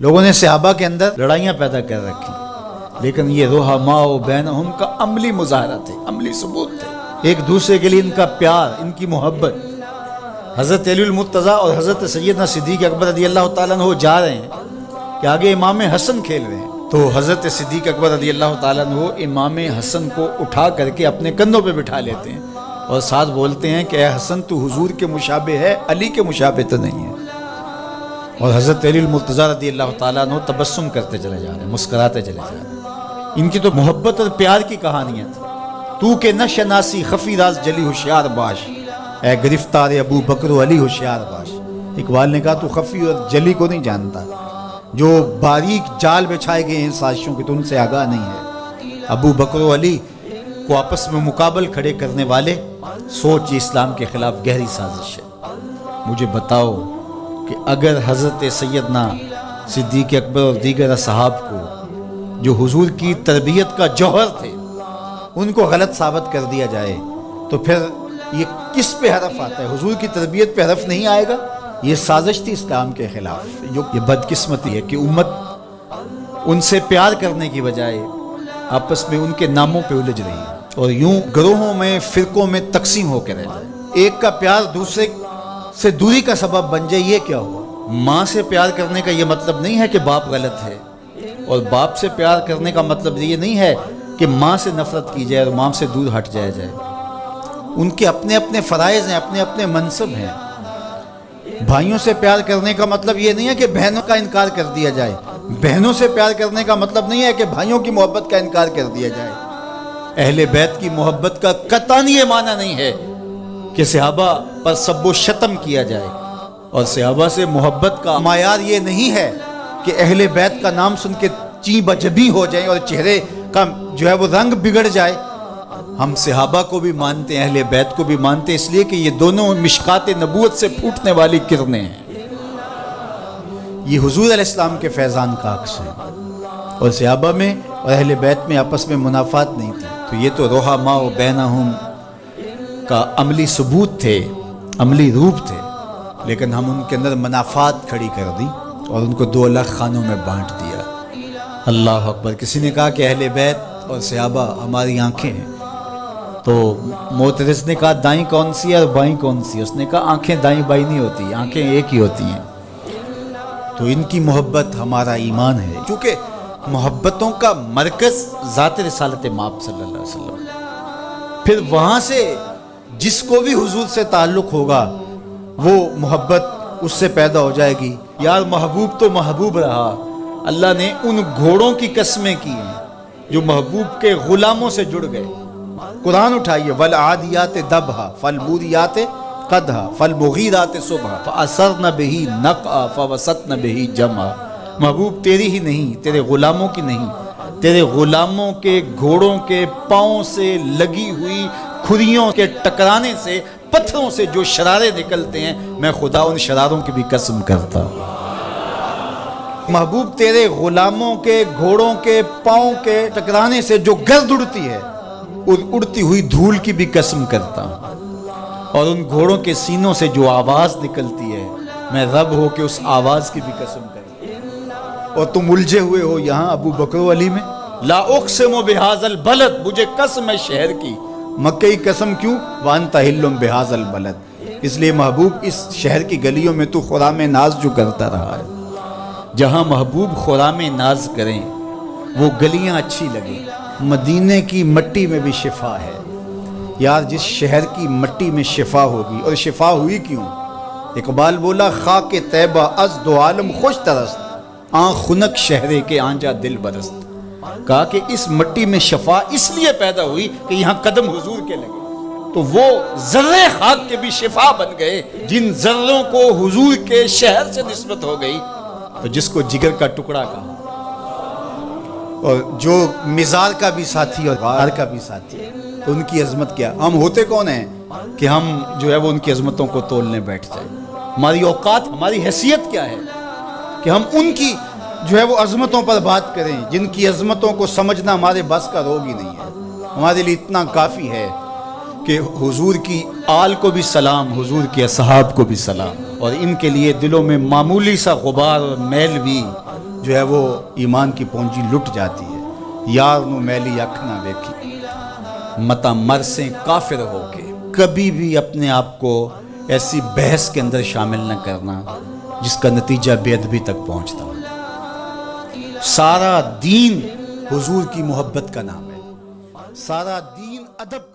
لوگوں نے صحابہ کے اندر لڑائیاں پیدا کر رکھی، لیکن یہ رحماء بینہم کا عملی مظاہرہ تھے، عملی ثبوت تھے، ایک دوسرے کے لیے ان کا پیار، ان کی محبت۔ حضرت علی المرتضیٰ اور حضرت سیدنا صدیق اکبر رضی اللہ تعالیٰ عنہ جا رہے ہیں کہ آگے امام حسن کھیل رہے ہیں، تو حضرت صدیق اکبر رضی اللہ تعالیٰ عنہ امام حسن کو اٹھا کر کے اپنے کندھوں پہ بٹھا لیتے ہیں اور ساتھ بولتے ہیں کہ اے حسن تو حضور کے مشابہ ہے، علی کے مشابہ تو نہیں ہے۔ اور حضرت علی المرتضیٰ رضی اللہ تعالیٰ عنہ تبسم کرتے چلے جا رہے ہیں، مسکراتے چلے جا رہے ہیں۔ ان کی تو محبت اور پیار کی کہانیاں تھیں۔ تو کہ نہ شناسی خفی راز جلی ہوشیار باش، اے گرفتار ابو بکر و علی ہوشیار باش۔ اقبال نے کہا تو خفی اور جلی کو نہیں جانتا، جو باریک جال بچھائے گئے ہیں سازشوں کے تو ان سے آگاہ نہیں ہے۔ ابو بکر و علی کو آپس میں مقابل کھڑے کرنے والے سوچ یہ اسلام کے خلاف گہری سازش ہے۔ مجھے بتاؤ کہ اگر حضرت سیدنا صدیق اکبر اور دیگر اصحاب کو جو حضور کی تربیت کا جوہر تھے ان کو غلط ثابت کر دیا جائے تو پھر یہ کس پہ حرف آتا ہے؟ حضور کی تربیت پہ حرف نہیں آئے گا۔ یہ سازش تھی اسلام کے خلاف۔ جو یہ بدقسمتی ہے کہ امت ان سے پیار کرنے کی بجائے آپس میں ان کے ناموں پہ الجھ رہی ہے اور یوں گروہوں میں، فرقوں میں تقسیم ہو کے رہ جائے۔ ایک کا پیار دوسرے سے دوری کا سبب بن جائے، یہ کیا ہوا؟ ماں سے پیار کرنے کا یہ مطلب نہیں ہے کہ باپ غلط ہے، اور باپ سے پیار کرنے کا مطلب یہ نہیں ہے کہ ماں سے نفرت کی جائے اور ماں سے دور ہٹ جائے۔ ان کے اپنے اپنے فرائض ہیں، اپنے اپنے منصب ہیں۔ بھائیوں سے پیار کرنے کا مطلب یہ نہیں ہے کہ بہنوں کا انکار کر دیا جائے، بہنوں سے پیار کرنے کا مطلب نہیں ہے کہ بھائیوں کی محبت کا انکار کر دیا جائے۔ اہل بیت کی محبت کا قطعاً یہ معنی نہیں ہے کہ صحابہ پر سب و شتم کیا جائے، اور صحابہ سے محبت کا معیار یہ نہیں ہے کہ اہل بیت کا نام سن کے چیں بجبی ہو جائیں اور چہرے کا جو ہے وہ رنگ بگڑ جائے۔ ہم صحابہ کو بھی مانتے ہیں، اہل بیت کو بھی مانتے ہیں، اس لیے کہ یہ دونوں مشکات نبوت سے پھوٹنے والی کرنیں ہیں۔ یہ حضور علیہ السلام کے فیضان کا عکس ہے، اور صحابہ میں اور اہل بیت میں آپس میں منافات نہیں تھی۔ تو یہ تو رحماء بینہم کا عملی ثبوت تھے، عملی روپ تھے، لیکن ہم ان کے اندر منافات کھڑی کر دی اور ان کو دو الگ خانوں میں بانٹ دیا۔ اللہ اکبر۔ کسی نے کہا کہ اہل بیت اور صحابہ ہماری آنکھیں ہیں، تو معترض نے کہا دائیں کون سی ہے اور بائیں کون سی ہے؟ اس نے کہا آنکھیں دائیں بائیں نہیں ہوتی، آنکھیں ایک ہی ہوتی ہیں۔ تو ان کی محبت ہمارا ایمان ہے، کیونکہ محبتوں کا مرکز ذات رسالت مآب صلی اللہ علیہ وسلم۔ پھر وہاں سے جس کو بھی حضور سے تعلق ہوگا وہ محبت اس سے پیدا ہو جائے گی۔ یار محبوب تو محبوب رہا، اللہ نے ان گھوڑوں کی قسمیں کی ہیں جو محبوب کے غلاموں سے جڑ گئے۔ قرآن اٹھائیے، وَالْعَادِيَاتِ دَبْحًا فَالْمُورِيَاتِ قَدْحًا فَالْمُغِيرَاتِ صُبْحًا فَأَثَرْنَ بِهِ نَقْعًا فَوَسَطْنَ بِهِ جَمْعًا۔ محبوب تیری ہی نہیں، تیرے غلاموں کی نہیں، تیرے غلاموں کے گھوڑوں کے پاؤں سے لگی ہوئی کھریوں کے ٹکرانے سے، پتھروں سے جو شرارے نکلتے ہیں، میں خدا ان شراروں کی بھی قسم کرتا ہوں۔ محبوب تیرے غلاموں کے گھوڑوں کے پاؤں کے ٹکرانے سے جو گرد اڑتی ہے، اڑتی ہوئی دھول کی بھی قسم کرتا ہوں، اور ان گھوڑوں کے سینوں سے جو آواز نکلتی ہے، میں رب ہو کے اس آواز کی بھی قسم کرتا ہوں۔ اور تم الجھے ہوئے ہو یہاں ابو بکر و علی میں۔ لا اقسم بہذا البلد، مجھے قسم ہے شہر کی۔ مکہ کی قسم کیوں؟ وانت حل بہذا البلد، اس لیے محبوب اس شہر کی گلیوں میں تو خرام ناز جو کرتا رہا ہے۔ جہاں محبوب خرام ناز کریں وہ گلیاں اچھی لگیں۔ مدینے کی مٹی میں بھی شفا ہے یار، جس شہر کی مٹی میں شفا ہوگی، اور شفا ہوئی کیوں؟ اقبال بولا خاک طیبہ از دو عالم خوش ترست، آنکھ خنک شہرے کے آنجا دل برست۔ کہا کہ اس مٹی میں شفا اس لیے پیدا ہوئی کہ یہاں قدم حضور کے لگے، تو وہ ذرے خاک کے بھی شفا بن گئے۔ جن ذروں کو حضور کے شہر سے نسبت ہو گئی، تو جس کو جگر کا ٹکڑا کہا، اور جو مزار کا بھی ساتھی اور غار کا بھی ساتھی، تو ان کی عظمت کیا؟ ہم ہوتے کون ہیں کہ ہم جو ہے وہ ان کی عظمتوں کو تولنے بیٹھ جائیں؟ ہماری اوقات، ہماری حیثیت کیا ہے کہ ہم ان کی جو ہے وہ عظمتوں پر بات کریں، جن کی عظمتوں کو سمجھنا ہمارے بس کا روگ ہی نہیں ہے۔ ہمارے لیے اتنا کافی ہے کہ حضور کی آل کو بھی سلام، حضور کے اصحاب کو بھی سلام، اور ان کے لیے دلوں میں معمولی سا غبار اور میل بھی جو ہے وہ ایمان کی پونجی لٹ جاتی ہے. یار نو میلی اکھ نہ ویکھی متا مرسیں کافر ہو کے. کبھی بھی اپنے آپ کو ایسی بحث کے اندر شامل نہ کرنا جس کا نتیجہ بے ادبی تک پہنچتا ہو. سارا دین حضور کی محبت کا نام ہے. سارا دین ادب